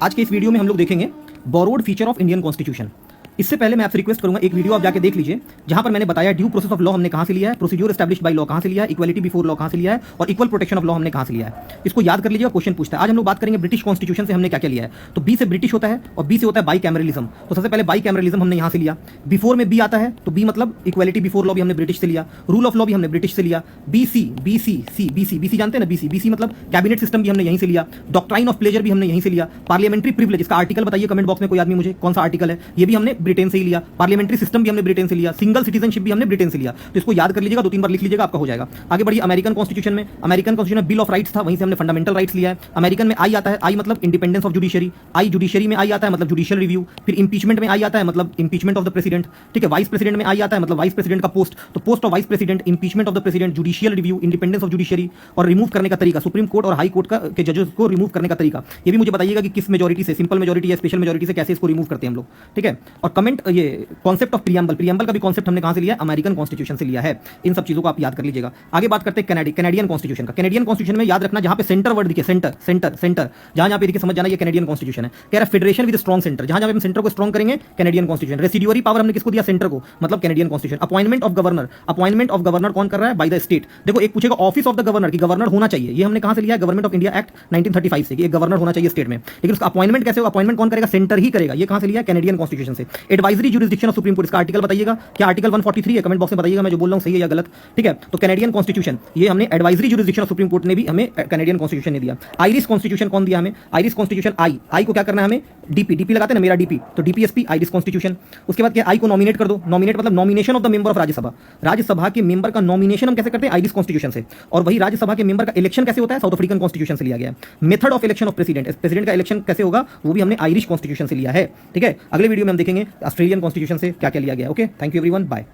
आज के इस वीडियो में हम लोग देखेंगे borrowed feature of Indian constitution. इससे पहले मैं आपसे रिक्वेस्ट करूंगा एक वीडियो आप जाके देख लीजिए जहां पर मैंने बताया ड्यू प्रोसेस ऑफ लॉ हमने कहां से लिया है, प्रोसीड्यूर एस्टैब्लिश्ड बाय लॉ कहां से लिया है, इक्वालिटी बिफोर लॉ कहां से लिया है और इक्वल प्रोटेक्शन ऑफ लॉ हमने कहां से लिया है। इसको याद कर लीजिएगा, क्वेश्चन पूछता है। आज हम लोग बात करेंगे ब्रिटिश कॉन्स्टिट्यूशन से हमने क्या क्या लिया है। तो बी से ब्रिटिश होता है और बी से होता है बाई कैमरलिज्म। तो सबसे पहले बाई कैमरलिज्म हमने यहां से लिया। बिफोर में बी आता है तो बी मतलब इक्वालिटी बिफोर लॉ भी हमने ब्रिटिश से लिया, रूल ऑफ लॉ भी हमने ब्रिटिश से लिया। बीसी जानते हैं ना, बीसी मतलब कैबिनेट सिस्टम भी हमने यहीं से लिया। डॉक्ट्राइन ऑफ प्लेजर भी हमने यहीं से लिया। पार्लियामेंट्री प्रिविलेज, इसका आर्टिकल बताइए कमेंट बॉक्स में कोई आदमी मुझे, कौन सा आर्टिकल है, ये भी हमने ब्रिटेन से ही लिया। पार्लियामेंट्री सिस्टम भी हमने ब्रिटेन से लिया। सिंगल सिटीजनशिप भी हमने ब्रिटेन से लिया। तो इसको याद कर लीजिएगा, 2-3 बार लिख लीजिएगा, आपका हो जाएगा। आगे बढ़िए अमेरिकन कॉन्स्टिट्यूशन में। अमेरिकन कॉन्स्टिट्यूशन में बिल ऑफ राइट्स था, वहीं से हमने फंडामेंटल राइट्स लिया है। अमेरिकन में आई आता है, आई मतलब independence of judiciary, I judiciary में आई आता है मतलब जुडिशियल रिव्यू। फिर इंपीचमेंट में आई आता है मतलब इंपीचमेंट ऑफ द प्रेसिडेंट, ठीक है। वाइस प्रेसिडेंट में आई आता है मतलब वाइस प्रेसिडेंट का पोस्ट, तो post of vice president, impeachment of the president, judicial review, independence of judiciary और रिमूव करने का तरीका, सुप्रीम कोर्ट और हाई कोर्ट के जजेस को रिमूव करने का तरीका। ये भी मुझे बताइएगा कि किस मेजोरिटी से, सिंपल मेजोरिटी या स्पेशल मेजोरिटी से कैसे इसको रिमूव करते हैं हम लोग, ठीक है। और कमेंट ये कॉन्सेप्ट ऑफ प्रियम्बल का भी कॉन्सेप्ट हमने कहां से लिया, अमेरिकन कॉन्स्टिट्यूशन से लिया है। इन सब चीजों को आप याद कर लीजिएगा। आगे बात करते हैं कैनेडियन कॉन्स्टिट्यूशन का। कैनेडियन कॉन्स्टिट्यूशन में याद रखना जहां पे सेंटर वर्ड दिखे, सेंटर जहां पे दिखे समझ जाना ये कैनेडियन कॉन्स्टिट्यूशन है। कह रहा फेडरेशन विद स्ट्रॉन्ग सेंटर, जहां हम सेंटर को स्ट्रॉन्ग करेंगे कैनेडियन कॉन्स्टिट्यूशन। रेसिड्यूअरी पावर हमने किसको दिया, सेंटर को, मतलब Canadian constitution. Appointment of governor कौन कर रहा है, बाय द स्टेट। देखो एक पूछेगा ऑफिस ऑफ द गवर्नर की गवर्नर होना चाहिए, ये हमने कहां से लिया, गवर्नमेंट ऑफ इंडिया एक्ट 1935 से, एक गवर्नर होना चाहिए स्टेट में। लेकिन उसका अपॉइंटमेंट कैसे होगा, अपॉइंटमेंट कौन करेगा, सेंटर ही करेगा। ये कहां से लिया, कैनेडियन कॉन्स्टिट्यूशन से। Advisory jurisdiction of supreme court, इसका आर्टिकल बताइएगा, क्या आर्टिकल 143 है, कमेंट बॉक्स में बताइएगा मैं जो बोल रहा हूं सही है या गलत, ठीक है। तो कैनेडियन कॉन्स्टिट्यूशन ये हमने advisory jurisdiction of supreme court ने भी हमें कैनेडियन कॉन्स्टिट्यूशन ने दिया। आयरिश कॉन्स्टिट्यूशन कौन दिया हमें, आयरिश कॉन्स्टिट्यूशन आई को क्या करना है हमें, डीपी लगाते हैं ना, मेरा डीपी, तो डीपीएसपी आयरिश कॉन्स्टिट्यूशन। उसके बाद क्या, आई को नॉमिनेट कर दो, नॉमिनेट मतलब nomination of the member of Rajya Sabha, Rajya Sabha के मेंबर का नॉमिनेशन हम कैसे करते हैं, आयरिश कॉन्स्टिट्यूशन से। और वही राज्यसभा के मेंबर का इलेक्शन कैसे होता है, साउथ अफ्रीकन कॉन्स्टिट्यूशन से लिया गया है। Method of election of president का इलेक्शन कैसे होगा, वो भी हमने आयरिश कॉन्स्टिट्यूशन से लिया है, ठीक है। अगले वीडियो में हम देखेंगे ऑस्ट्रेलियन कॉन्स्टिट्यूशन से क्या क्या लिया गया। Okay, thank you everyone, bye.